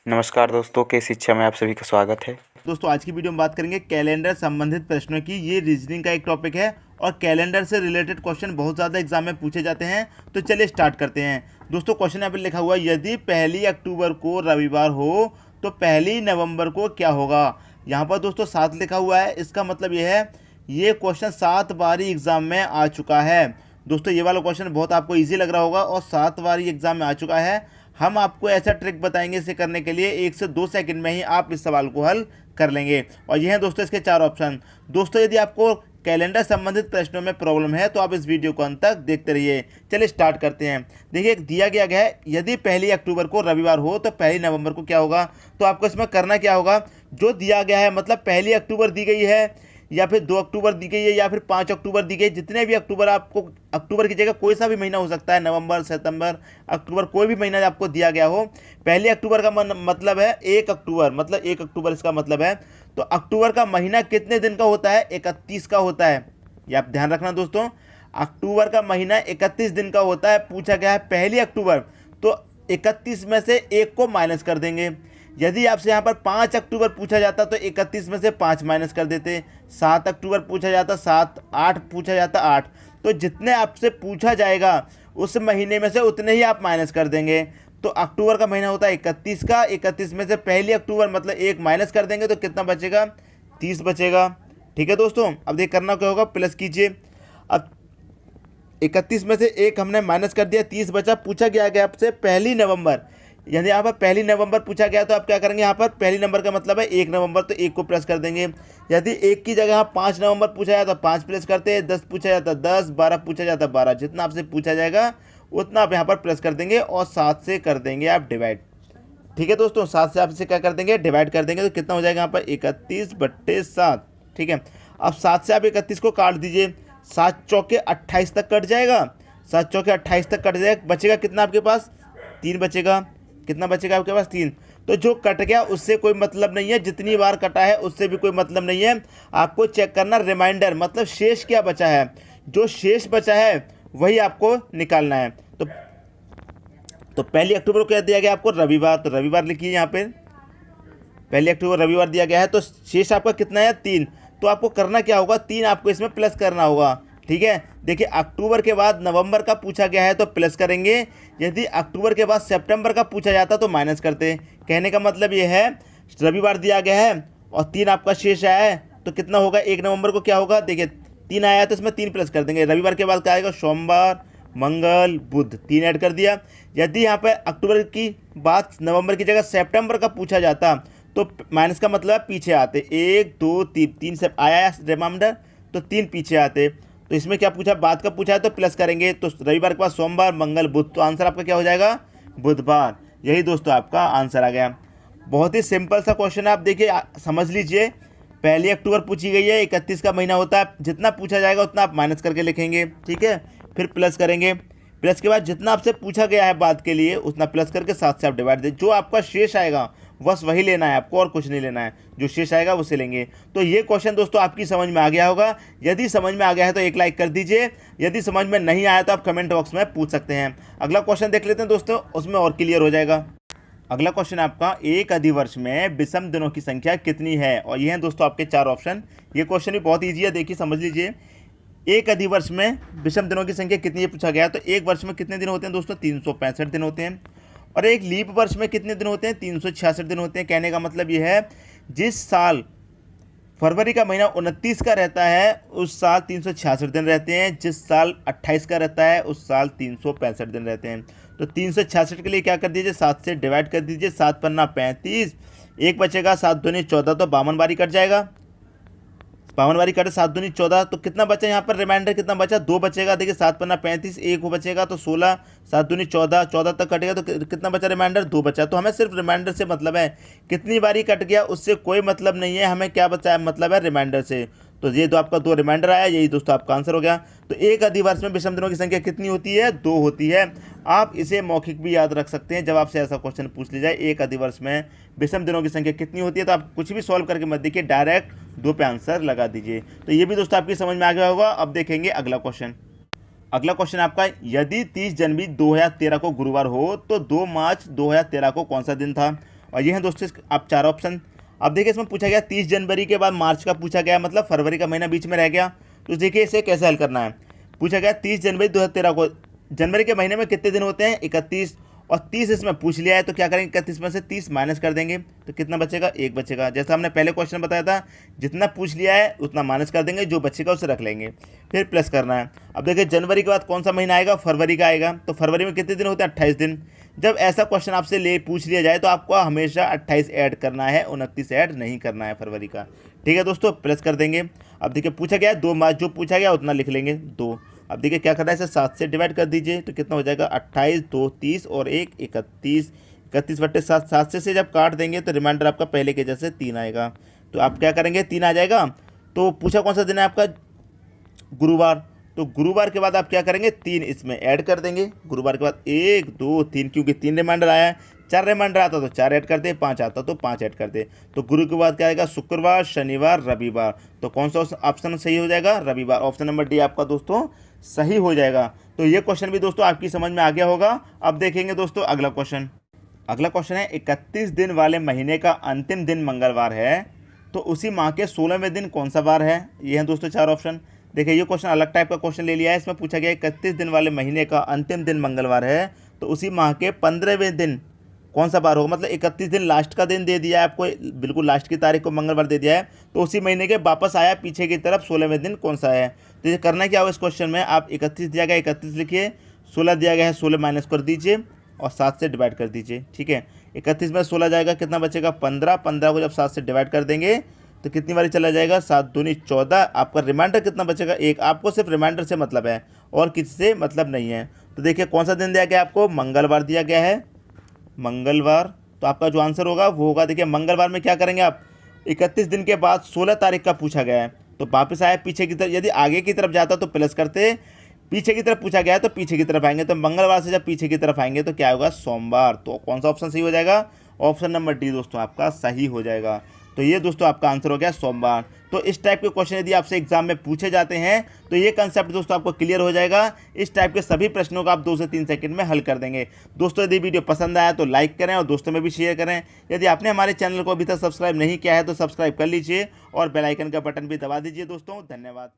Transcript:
नमस्कार दोस्तों, के शिक्षा में आप सभी का स्वागत है। दोस्तों आज की वीडियो में बात करेंगे कैलेंडर संबंधित प्रश्नों की। ये रीजनिंग का एक टॉपिक है और कैलेंडर से रिलेटेड क्वेश्चन बहुत ज़्यादा एग्जाम में पूछे जाते हैं। तो चलिए स्टार्ट करते हैं। दोस्तों क्वेश्चन यहाँ पे लिखा हुआ है, यदि 1 अक्टूबर को रविवार हो तो 1 नवंबर को क्या होगा। यहाँ पर दोस्तों 7 लिखा हुआ है, इसका मतलब ये है ये क्वेश्चन 7 बारी एग्जाम में आ चुका है। दोस्तों ये वाला क्वेश्चन बहुत आपको ईजी लग रहा होगा और 7 बारी एग्जाम में आ चुका है। हम आपको ऐसा ट्रिक बताएंगे इसे करने के लिए 1 से 2 सेकंड में ही आप इस सवाल को हल कर लेंगे। और ये हैं दोस्तों इसके 4 ऑप्शन। दोस्तों यदि आपको कैलेंडर संबंधित प्रश्नों में प्रॉब्लम है तो आप इस वीडियो को अंत तक देखते रहिए। चलिए स्टार्ट करते हैं। देखिए दिया गया है, यदि 1 अक्टूबर को रविवार हो तो 1 नवंबर को क्या होगा। तो आपको इसमें करना क्या होगा, जो दिया गया है मतलब 1 अक्टूबर दी गई है या फिर 2 अक्टूबर दी गई है या फिर 5 अक्टूबर दी गई, जितने भी अक्टूबर, आपको अक्टूबर की जगह कोई सा भी महीना हो सकता है, नवंबर, सितंबर, अक्टूबर, कोई भी महीना आपको दिया गया हो। 1 अक्टूबर का मतलब है 1 अक्टूबर, मतलब 1 अक्टूबर इसका मतलब है। तो अक्टूबर का महीना कितने दिन का होता है, 31 का होता है। ये आप ध्यान रखना दोस्तों, अक्टूबर का महीना 31 दिन का होता है। पूछा गया है 1 अक्टूबर, तो 31 में से 1 को माइनस कर देंगे। यदि आपसे यहाँ पर 5 अक्टूबर पूछा जाता तो 31 में से 5 माइनस कर देते। 7 अक्टूबर पूछा जाता 7, 8 पूछा जाता 8। तो जितने आपसे पूछा जाएगा उस महीने में से उतने ही आप माइनस कर देंगे। तो अक्टूबर का महीना होता है 31 का, 31 में से 1 अक्टूबर मतलब 1 माइनस कर देंगे तो कितना बचेगा, 30 बचेगा। ठीक है दोस्तों, अब देख करना क्या होगा, प्लस कीजिए। अब 31 में से 1 हमने माइनस कर दिया, 30 बचा। पूछा गया आपसे 1 नवंबर, यदि यहाँ पर 1 नवंबर पूछा गया तो आप क्या करेंगे, यहाँ पर 1 नवंबर का मतलब है 1 नवंबर, तो 1 को प्लस कर देंगे। यदि 1 की जगह 5 नवंबर पूछा जाता तो 5 प्लस करते हैं, 10 पूछा जाता 10, 12 पूछा जाता 12। जितना आपसे पूछा जाएगा उतना आप यहाँ पर प्लस कर देंगे और 7 से कर देंगे आप डिवाइड। ठीक है दोस्तों, 7 से आप इसे क्या कर देंगे, डिवाइड कर देंगे। तो कितना हो जाएगा यहाँ पर 31/7। ठीक है, अब 7 से आप 31 को काट दीजिए, 7 चौके 28 तक कट जाएगा। 7 चौके 28 तक कट जाएगा, बचेगा कितना आपके पास, 3 बचेगा। कितना बचेगा आपके पास, 3। तो जो कट गया उससे कोई मतलब नहीं है, जितनी बार कटा है उससे भी कोई मतलब नहीं है। आपको चेक करना रिमाइंडर, मतलब शेष क्या बचा है। जो शेष बचा है वही आपको निकालना है। तो 1 अक्टूबर को क्या दिया गया आपको, रविवार, तो रविवार लिखिए यहाँ पे। 1 अक्टूबर रविवार दिया गया है, तो शेष आपका कितना है, 3। तो आपको करना क्या होगा, 3 आपको इसमें प्लस करना होगा। ठीक है, देखिए अक्टूबर के बाद नवंबर का पूछा गया है तो प्लस करेंगे। यदि अक्टूबर के बाद सितंबर का पूछा जाता तो माइनस करते। कहने का मतलब ये है, रविवार दिया गया है और 3 आपका शेष आया है, तो कितना होगा, 1 नवंबर को क्या होगा, देखिए 3 आया है तो इसमें 3 प्लस कर देंगे। रविवार के बाद क्या आएगा, सोमवार, मंगल, बुध, 3 ऐड कर दिया। यदि यहाँ पर अक्टूबर की बात नवंबर की जगह सितंबर का पूछा जाता तो माइनस का मतलब पीछे आते, 1 2 3, 3 से आया रिमाइंडर तो 3 पीछे आते। तो इसमें क्या पूछा, बाद का पूछा है तो प्लस करेंगे। तो रविवार के बाद सोमवार, मंगल, बुध, तो आंसर आपका क्या हो जाएगा, बुधवार। यही दोस्तों आपका आंसर आ गया। बहुत ही सिंपल सा क्वेश्चन है, आप देखिए समझ लीजिए। 1 अक्टूबर पूछी गई है, 31 का महीना होता है, जितना पूछा जाएगा उतना आप माइनस करके लिखेंगे। ठीक है, फिर प्लस करेंगे। प्लस के बाद जितना आपसे पूछा गया है बाद के लिए उतना प्लस करके 7 से आप डिवाइड दे। जो आपका शेष आएगा बस वही लेना है आपको, और कुछ नहीं लेना है। जो शेष आएगा उसे लेंगे। तो ये क्वेश्चन दोस्तों आपकी समझ में आ गया होगा। यदि समझ में आ गया है तो एक लाइक कर दीजिए। यदि समझ में नहीं आया तो आप कमेंट बॉक्स में पूछ सकते हैं। अगला क्वेश्चन देख लेते हैं दोस्तों, उसमें और क्लियर हो जाएगा। अगला क्वेश्चन आपका, एक अधिवर्ष में विषम दिनों की संख्या कितनी है। और ये हैं दोस्तों आपके 4 ऑप्शन। ये क्वेश्चन भी बहुत ईजी है, देखिए समझ लीजिए। एक अधिवर्ष में विषम दिनों की संख्या कितनी है पूछा गया। तो एक वर्ष में कितने दिन होते हैं दोस्तों, 365 दिन होते हैं। और एक लीप वर्ष में कितने दिन होते हैं, 366 दिन होते हैं। कहने का मतलब ये है, जिस साल फरवरी का महीना 29 का रहता है उस साल 366 दिन रहते हैं। जिस साल 28 का रहता है उस साल 365 दिन रहते हैं। तो 366 के लिए क्या कर दीजिए, 7 से डिवाइड कर दीजिए। 7 पन्ना 35, 1 बचेगा, 7 दूनी 14, तो 52 बारी कट जाएगा। 52 बारी कटे, 7 दूनी 14, तो कितना बचा यहाँ पर, रिमाइंडर कितना बचा, 2 बचेगा। देखिए 7 पन्ना 35, 1 बचेगा तो 16, 7 दूनी 14, 14 तक कटेगा तो कितना बचा, रिमाइंडर 2 बचा। तो हमें सिर्फ रिमाइंडर से मतलब है, कितनी बारी कट गया उससे कोई मतलब नहीं है, हमें क्या बचा है, मतलब है रिमाइंडर से। तो ये तो आपका 2 रिमाइंडर आया, यही दोस्तों आपका आंसर हो गया। तो एक अधिवर्ष में विषम दिनों की संख्या कितनी होती है, 2 होती है। आप इसे मौखिक भी याद रख सकते हैं, जब आपसे ऐसा क्वेश्चन पूछ लिया जाए, एक अधिवर्ष में विषम दिनों की संख्या कितनी होती है, तो आप कुछ भी सॉल्व करके मत देखिए, डायरेक्ट 2 पे आंसर लगा दीजिए। तो ये भी दोस्तों आपकी समझ में आ गया होगा। अब देखेंगे अगला क्वेश्चन। अगला क्वेश्चन आपका, यदि 30 जनवरी 2013 को गुरुवार हो तो 2 मार्च 2013 को कौन सा दिन था। और ये हैं दोस्तों आप 4 ऑप्शन। अब देखिए इसमें पूछा गया 30 जनवरी के बाद मार्च का पूछा गया, मतलब फरवरी का महीना बीच में रह गया। तो देखिए इसे कैसे हल करना है। पूछा गया 30 जनवरी 2013 को जनवरी के महीने में कितने दिन होते हैं, 31, और 30 इसमें पूछ लिया है तो क्या करेंगे, 31 में से 30 माइनस कर देंगे तो कितना बचेगा, 1 बचेगा। जैसा हमने पहले क्वेश्चन बताया था, जितना पूछ लिया है उतना माइनस कर देंगे, जो बचेगा उसे रख लेंगे, फिर प्लस करना है। अब देखिए जनवरी के बाद कौन सा महीना आएगा, फरवरी का आएगा। तो फरवरी में कितने दिन होते हैं, 28 दिन। जब ऐसा क्वेश्चन आपसे पूछ लिया जाए तो आपको हमेशा 28 ऐड करना है, 29 ऐड नहीं करना है फरवरी का। ठीक है दोस्तों, प्लस कर देंगे। अब देखिए पूछा गया है 2 मार्च, जो पूछा गया उतना लिख लेंगे 2। अब देखिए क्या करना है, इसे 7 से डिवाइड कर दीजिए तो कितना हो जाएगा, 28, 2 30 और 1 31, 31/7। 7 से जब काट देंगे तो रिमाइंडर आपका पहले के जैसे 3 आएगा। तो आप क्या करेंगे, 3 आ जाएगा। तो पूछा कौन सा दिन है आपका, गुरुवार। तो गुरुवार के बाद आप क्या करेंगे, 3 इसमें ऐड कर देंगे। गुरुवार के बाद 1 2 3, क्योंकि 3 रिमाइंडर आया है, 4 रिमाइंडर आता तो 4 ऐड करते, 5 आता तो 5 ऐड करते। तो गुरु के बाद क्या आएगा, शुक्रवार, शनिवार, रविवार। तो कौन सा ऑप्शन सही हो जाएगा, रविवार। ऑप्शन नंबर डी आपका दोस्तों सही हो जाएगा। तो ये क्वेश्चन भी दोस्तों आपकी समझ में आ गया होगा। अब देखेंगे दोस्तों अगला क्वेश्चन। अगला क्वेश्चन है 31 दिन वाले महीने का अंतिम दिन मंगलवार है, तो उसी माह के 16वें दिन कौन सा वार है। ये हैं दोस्तों 4 ऑप्शन। देखिए ये क्वेश्चन अलग टाइप का क्वेश्चन ले लिया है। इसमें पूछा गया 31 दिन वाले महीने का अंतिम दिन मंगलवार है, तो उसी माह के 15वें दिन कौन सा बार होगा। मतलब 31 दिन लास्ट का दिन दे दिया है आपको, बिल्कुल लास्ट की तारीख को मंगलवार दे दिया है, तो उसी महीने के वापस आया पीछे की तरफ 16वें दिन कौन सा है। तो ये करना क्या होगा इस क्वेश्चन में, आप 31 दिया गया 31 लिखिए, 16 दिया गया है 16 माइनस कर दीजिए और 7 से डिवाइड कर दीजिए। ठीक है, 31 में 16 जाएगा, कितना बचेगा 15। 15 को जब 7 से डिवाइड कर देंगे तो कितनी बारी चला जाएगा, 7 दूनी 14। आपका रिमाइंडर कितना बचेगा, 1। आपको सिर्फ रिमाइंडर से मतलब है और किसी से मतलब नहीं है। तो देखिए कौन सा दिन दिया गया आपको, मंगलवार दिया गया है, मंगलवार। तो आपका जो आंसर होगा वो होगा, देखिए मंगलवार में क्या करेंगे आप, 31 दिन के बाद 16 तारीख का पूछा गया है तो वापस आया पीछे की तरफ। यदि आगे की तरफ जाता तो प्लस करते, पीछे की तरफ पूछा गया है तो पीछे की तरफ आएंगे। तो मंगलवार से जब पीछे की तरफ आएंगे तो क्या होगा, सोमवार। तो कौन सा ऑप्शन सही हो जाएगा, ऑप्शन नंबर डी दोस्तों आपका सही हो जाएगा। तो ये दोस्तों आपका आंसर हो गया सोमवार। तो इस टाइप के क्वेश्चन यदि आपसे एग्जाम में पूछे जाते हैं तो ये कंसेप्ट दोस्तों आपको क्लियर हो जाएगा। इस टाइप के सभी प्रश्नों को आप 2 से 3 सेकंड में हल कर देंगे। दोस्तों यदि वीडियो पसंद आया तो लाइक करें और दोस्तों में भी शेयर करें। यदि आपने हमारे चैनल को अभी तक सब्सक्राइब नहीं किया है तो सब्सक्राइब कर लीजिए और बेल आइकन का बटन भी दबा दीजिए। दोस्तों धन्यवाद।